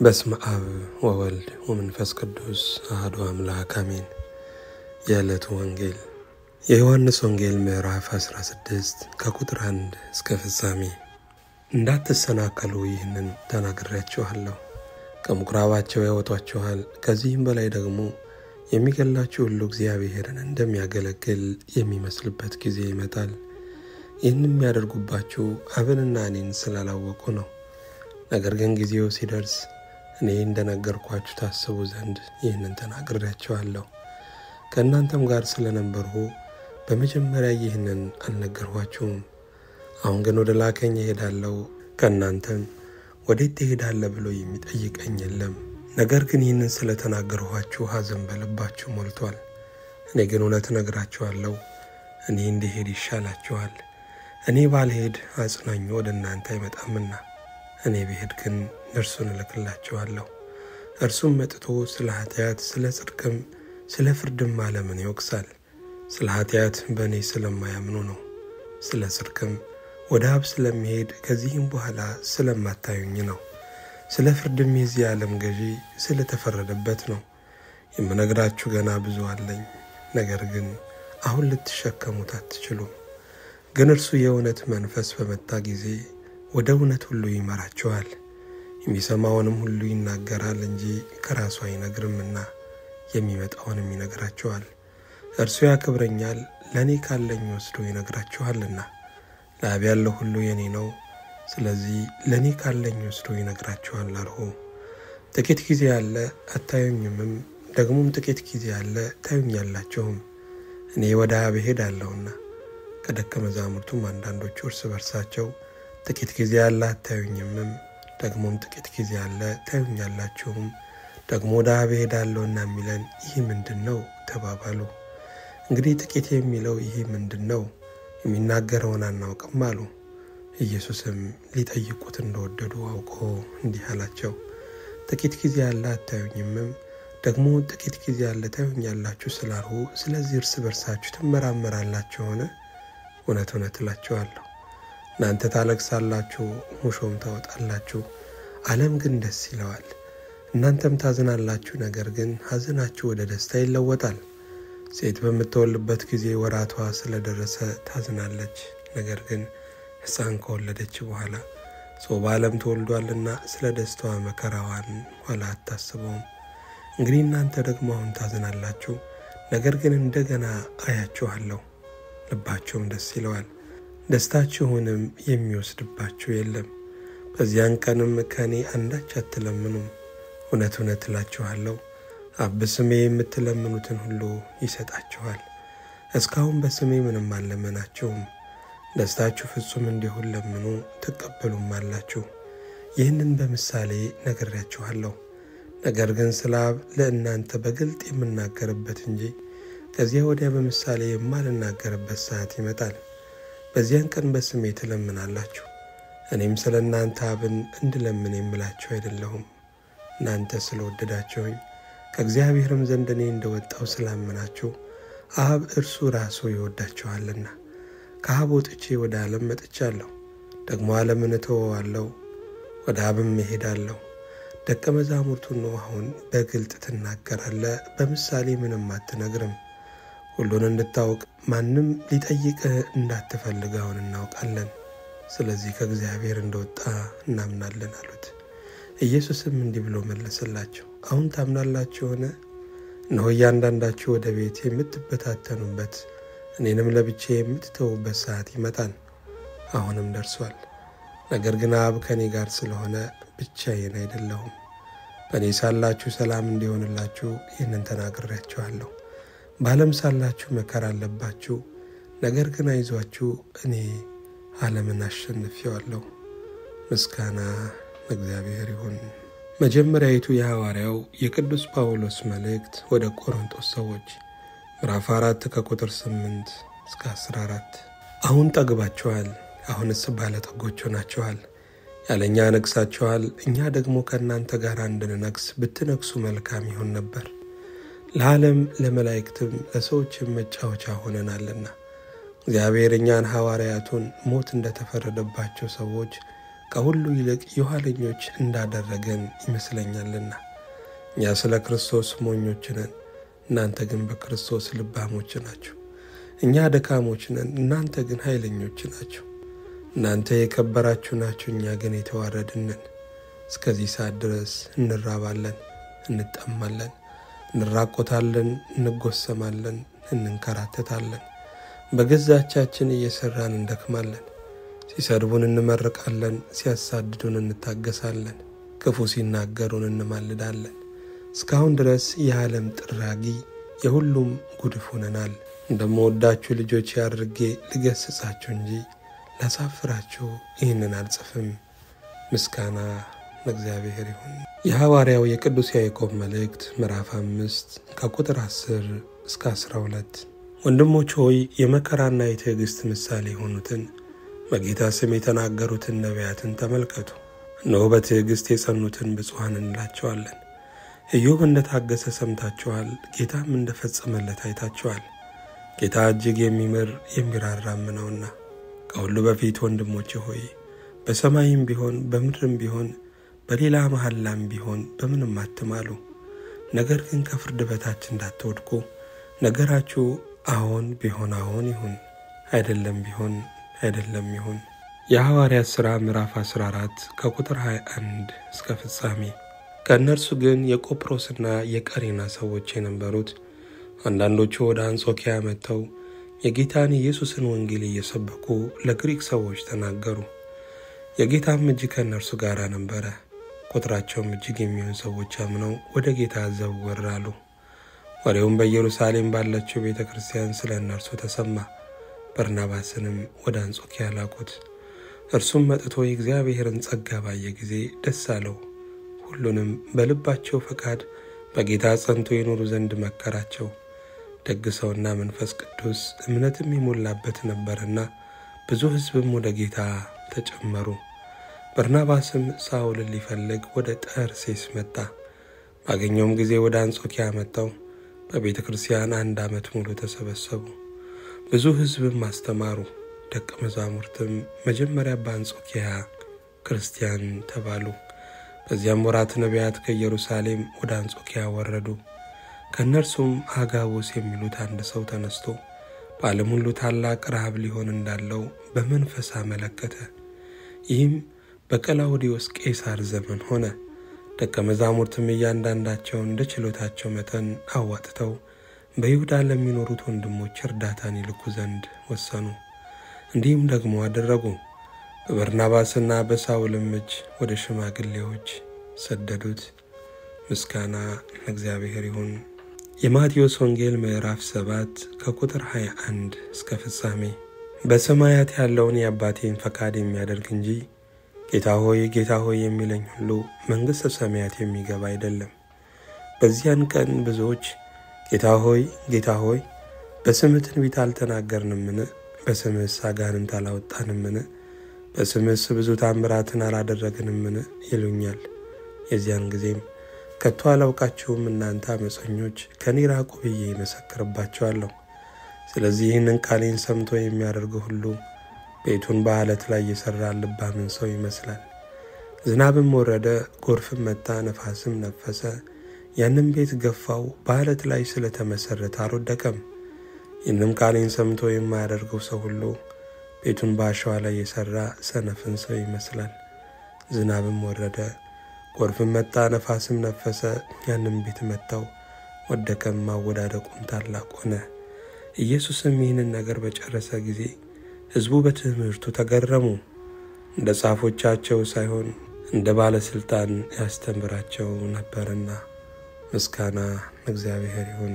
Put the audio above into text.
በስመ አብ ወወልድ ወመንፈስ ቅዱስ አሐዱ አምላክ አሜን። የዕለቱ ወንጌል የዮሐንስ ወንጌል ምዕራፍ 16 ከቁጥር 1 እስከ ፍጻሜ። እንዳትሰናከሉ ይህንን ተናግሬያችኋለሁ። ከምኵራባቸው ያወጧችኋል፣ ከዚህም በላይ ደግሞ የሚገላችሁ ሁሉ እግዚአብሔርን እንደሚያገለግል የሚመስልበት ጊዜ ይመጣል። ይህንም የሚያደርጉባችሁ አብንና እኔን ስላላወቁ ነው። ነገር ግን ጊዜው ሲደርስ እኔ እንደነገርኳችሁ ታስቡ ዘንድ ይህንን ተናግሬያችኋለሁ። ከእናንተም ጋር ስለነበርሁ በመጀመሪያ ይህንን አልነገርኋችሁም። አሁን ግን ወደ ላከኝ እሄዳለሁ፣ ከእናንተም ወዴት ትሄዳለህ ብሎ የሚጠይቀኝ የለም። ነገር ግን ይህንን ስለተናገርኋችሁ ሐዘን በልባችሁ ሞልቷል። እኔ ግን እውነት እነግራችኋለሁ፣ እኔ እንድሄድ ይሻላችኋል። እኔ ባልሄድ አጽናኙ ወደ እናንተ አይመጣምና፣ እኔ ብሄድ ግን እርሱን እልክላችኋለሁ። እርሱም መጥቶ ስለ ኃጢአት፣ ስለ ጽድቅም ስለ ፍርድም ዓለምን ይወቅሳል። ስለ ኃጢአት በእኔ ስለማያምኑ ነው። ስለ ጽድቅም ወደ አብ ስለሚሄድ ከዚህም በኋላ ስለማታዩኝ ነው። ስለ ፍርድም የዚህ ዓለም ገዢ ስለተፈረደበት ነው። የምነግራችሁ ገና ብዙ አለኝ፣ ነገር ግን አሁን ልትሸከሙት አትችሉም። ግን እርሱ የእውነት መንፈስ በመጣ ጊዜ ወደ እውነት ሁሉ ይመራችኋል። የሚሰማውንም ሁሉ ይናገራል እንጂ ከራሱ አይነግርምና የሚመጣውንም ይነግራችኋል። እርሱ ያከብረኛል፣ ለእኔ ካለኝ ወስዶ ይነግራችኋልና። ለአብ ያለው ሁሉ የኔ ነው፣ ስለዚህ ለእኔ ካለኝ ወስዶ ይነግራችኋል አልሁ። ጥቂት ጊዜ አለ አታዩኝምም፣ ደግሞም ጥቂት ጊዜ አለ ታዩኛላችሁም። እኔ ወደ አብ እሄዳለሁና። ከደቀ መዛሙርቱም አንዳንዶቹ እርስ በርሳቸው ጥቂት ጊዜ አለ አታዩኝምም፣ ደግሞም ጥቂት ጊዜ አለ ታዩኛላችሁም፣ ደግሞ ወደ አብ እሄዳለሁና የሚለን ይህ ምንድን ነው ተባባሉ። እንግዲህ ጥቂት የሚለው ይህ ምንድን ነው? የሚናገረውን አናውቅም አሉ። ኢየሱስም ሊጠይቁት እንደወደዱ አውቆ እንዲህ አላቸው፣ ጥቂት ጊዜ አለ አታዩኝምም፣ ደግሞ ጥቂት ጊዜ አለ ታዩኛላችሁ ስላልሁ ስለዚህ እርስ በርሳችሁ ትመራመራላችሁን? እውነት እውነት እላችኋለሁ፣ እናንተ ታለቅሳላችሁ፣ ሙሾም ታወጣላችሁ፣ ዓለም ግን ደስ ይለዋል። እናንተም ታዝናላችሁ፣ ነገር ግን ሐዘናችሁ ወደ ደስታ ይለወጣል። ሴት በምትወልድበት ጊዜ ወራቷ ስለደረሰ ታዝናለች፣ ነገር ግን ሕፃን ከወለደች በኋላ ሰው በዓለም ተወልዷልና ስለ ደስታዋ መከራዋን ኋላ አታስበውም። እንግዲህ እናንተ ደግሞ አሁን ታዝናላችሁ፣ ነገር ግን እንደገና አያችኋለሁ፣ ልባችሁም ደስ ይለዋል፣ ደስታችሁንም የሚወስድባችሁ የለም። በዚያን ቀንም ከእኔ አንዳች አትለምኑም። እውነት እውነት እላችኋለሁ፣ አብ በስሜ የምትለምኑትን ሁሉ ይሰጣችኋል። እስካሁን በስሜ ምንም አልለመናችሁም። ደስታችሁ ፍጹም እንዲሆን ለምኑ ትቀበሉም አላችሁ። ይህንን በምሳሌ ነግሬያችኋለሁ። ነገር ግን ስለ አብ ለእናንተ በግልጥ የምናገርበት እንጂ ከዚያ ወዲያ በምሳሌ የማልናገርበት ሰዓት ይመጣል። በዚያን ቀን በስሜ ትለምናላችሁ። እኔም ስለ እናንተ አብን እንድለምን የምላችሁ አይደለሁም። እናንተ ስለወደዳችሁኝ ከእግዚአብሔርም ዘንድ እኔ እንደወጣው ስላመናችሁ አብ እርሱ ራሱ ይወዳችኋልና። ከአብ ወጥቼ ወደ ዓለም መጥቻለሁ፣ ደግሞ ዓለምን እተወዋለሁ፣ ወደ አብም እሄዳለሁ። ደቀ መዛሙርቱን አሁን በግልጥ ትናገራለህ፣ በምሳሌ ምንም አትነግርም። ሁሉን እንድታውቅ ማንም ሊጠይቅህ እንዳትፈልግ አሁን እናውቃለን። ስለዚህ ከእግዚአብሔር እንደወጣ እናምናለን አሉት። ኢየሱስም እንዲህ ብሎ መለሰላቸው፣ አሁን ታምናላችሁን? እነሆ እያንዳንዳችሁ ወደ ቤት የምትበታተኑበት እኔንም ለብቻ የምትተዉበት ሰዓት ይመጣል፣ አሁንም ደርሷል። ነገር ግን አብ ከእኔ ጋር ስለሆነ ብቻዬን አይደለሁም። በእኔ ሳላችሁ ሰላም እንዲሆንላችሁ ይህንን ተናግሬያችኋለሁ። በዓለም ሳላችሁ መከራ አለባችሁ፣ ነገር ግን አይዟችሁ፣ እኔ ዓለምን አሸንፌዋለሁ። ምስጋና ለእግዚአብሔር ይሁን። መጀመሪያይቱ የሐዋርያው የቅዱስ ጳውሎስ መልእክት ወደ ቆሮንቶስ ሰዎች ምዕራፍ 4 ከቁጥር 8 እስከ 14። አሁን ጠግባችኋል፣ አሁንስ ባለጠጎች ሆናችኋል። ያለኛ ነግሳችኋል፣ እኛ ደግሞ ከእናንተ ጋር እንድንነግስ ብትነግሱ መልካም ይሆን ነበር። ለዓለም ለመላእክትም ለሰዎችም መጫወቻ ሆነናልና። እግዚአብሔር እኛን ሐዋርያቱን ሞት እንደተፈረደባቸው ሰዎች ከሁሉ ይልቅ የኋለኞች እንዳደረገን ይመስለኛልና። እኛ ስለ ክርስቶስ ሞኞች ነን፣ እናንተ ግን በክርስቶስ ልባሞች ናችሁ። እኛ ደካሞች ነን፣ እናንተ ግን ኃይለኞች ናችሁ። እናንተ የከበራችሁ ናችሁ፣ እኛ ግን የተዋረድን ነን። እስከዚህ ሰዓት ድረስ እንራባለን፣ እንጠማለን፣ እንራቆታለን፣ እንጎሰማለን፣ እንንከራተታለን። በገዛቻችን እየሰራን እንደክማለን። ሲሰድቡን እንመርቃለን፣ ሲያሳድዱን እንታገሳለን፣ ክፉ ሲናገሩን እንማልዳለን። እስካሁን ድረስ የዓለም ጥራጊ የሁሉም ጉድፍ ሆነናል። እንደምወዳችሁ ልጆች አድርጌ ልገስጻችሁ እንጂ ላሳፍራችሁ ይህንን አልጽፍም። ምስጋና ለእግዚአብሔር ይሁን። የሐዋርያው የቅዱስ ያዕቆብ መልእክት ምዕራፍ 5 ከቁጥር 10 እስከ 12። ወንድሞች ሆይ የመከራና የትዕግስት ምሳሌ የሆኑትን በጌታ ስም የተናገሩትን ነቢያትን ተመልከቱ። እነሆ በትዕግስት የጸኑትን ብፁዓን እንላቸዋለን። ኢዮብ እንደታገሰ ሰምታችኋል፣ ጌታም እንደፈጸመለት አይታችኋል። ጌታ እጅግ የሚምር የሚራራም ነውና። ከሁሉ በፊት ወንድሞቼ ሆይ በሰማይም ቢሆን በምድርም ቢሆን በሌላ መሐላም ቢሆን በምንም አትማሉ። ነገር ግን ከፍርድ በታች እንዳትወድቁ ነገራችሁ አዎን ቢሆን አዎን ይሁን፣ አይደለም ቢሆን አይደለም ይሁን። የሐዋርያት ሥራ ምዕራፍ 14 ከቁጥር 21 እስከ ፍጻሜ። ከእነርሱ ግን የቆጵሮስና የቀሬና ሰዎች የነበሩት አንዳንዶቹ ወደ አንጾኪያ መጥተው የጌታን ኢየሱስን ወንጌል እየሰበኩ ለግሪክ ሰዎች ተናገሩ። የጌታም እጅ ከእነርሱ ጋር ነበረ። ቁጥራቸውም እጅግ የሚሆን ሰዎች አምነው ወደ ጌታ ዘወር አሉ። ወሬውም በኢየሩሳሌም ባለችው ቤተ ክርስቲያን ስለ እነርሱ ተሰማ። በርናባስንም ወደ አንጾኪያ ላኩት። እርሱም መጥቶ የእግዚአብሔርን ጸጋ ባየ ጊዜ ደስ አለው። ሁሉንም በልባቸው ፈቃድ በጌታ ጸንቶ የኖሩ ዘንድ መከራቸው። ደግ ሰውና መንፈስ ቅዱስ እምነትም የሞላበት ነበርና ብዙ ሕዝብም ወደ ጌታ ተጨመሩ። በርናባስም ሳውልን ሊፈልግ ወደ ጠርሴስ መጣ። ባገኘውም ጊዜ ወደ አንጾኪያ መጣው። በቤተ ክርስቲያን 1 ዓመት ሙሉ ተሰበሰቡ። ብዙ ሕዝብም አስተማሩ። ደቀ መዛሙርትም መጀመሪያ በአንጾኪያ ክርስቲያን ተባሉ። በዚያም ወራት ነቢያት ከኢየሩሳሌም ወደ አንጾኪያ ወረዱ። ከእነርሱም አጋቦስ የሚሉት አንድ ሰው ተነስቶ በዓለም ሁሉ ታላቅ ረሃብ ሊሆን እንዳለው በመንፈስ አመለከተ። ይህም በቀላውዲዮስ ቄሳር ዘመን ሆነ። ደቀ መዛሙርትም እያንዳንዳቸው እንደ ችሎታቸው መጠን አዋጥተው በይሁዳ ለሚኖሩት ወንድሞች እርዳታን ይልኩ ዘንድ ወሰኑ። እንዲህም ደግሞ አደረጉ። በበርናባስና በሳውልም እጅ ወደ ሽማግሌዎች ሰደዱት። ምስጋና ለእግዚአብሔር ይሁን። የማቴዎስ ወንጌል ምዕራፍ 7 ከቁጥር 21 እስከ ፍጻሜ። በሰማያት ያለውን የአባቴን ፈቃድ የሚያደርግ እንጂ ጌታ ሆይ የሚለኝ ሁሉ መንግሥተ ሰማያት የሚገባ አይደለም። በዚያን ቀን ብዙዎች ጌታ ሆይ በስምህ ትንቢት አልተናገርንምን? በስምህስ አጋንንት አላወጣንምን? በስምህስ ብዙ ታምራትን አላደረግንምን? ይሉኛል። የዚያን ጊዜም ከቶ አላውቃችሁም እናንተ አመፀኞች ከኔ ራቁ ብዬ እመሰክርባችኋለሁ። ስለዚህ ይህንን ቃሌን ሰምቶ የሚያደርገው ሁሉ ቤቱን በዓለት ላይ የሠራ ልባምን ሰው ይመስላል። ዝናብም ወረደ፣ ጎርፍም መጣ፣ ነፋስም ነፈሰ፣ ያንም ቤት ገፋው፣ በዓለት ላይ ስለተመሰረተ አልወደቀም። ይህንም ቃሌን ሰምቶ የማያደርገው ሰው ሁሉ ቤቱን በአሸዋ ላይ የሠራ ሰነፍን ሰው ይመስላል። ዝናብም ወረደ፣ ጎርፍም መጣ፣ ነፋስም ነፈሰ፣ ያንም ቤት መታው፣ ወደቀም፣ ማወዳደቁም ታላቅ ሆነ። ኢየሱስም ይህንን ነገር በጨረሰ ጊዜ ሕዝቡ በትምህርቱ ተገረሙ። እንደ ጻፎቻቸው ሳይሆን እንደ ባለሥልጣን ያስተምራቸው ነበርና። ምስጋና ለእግዚአብሔር ይሁን።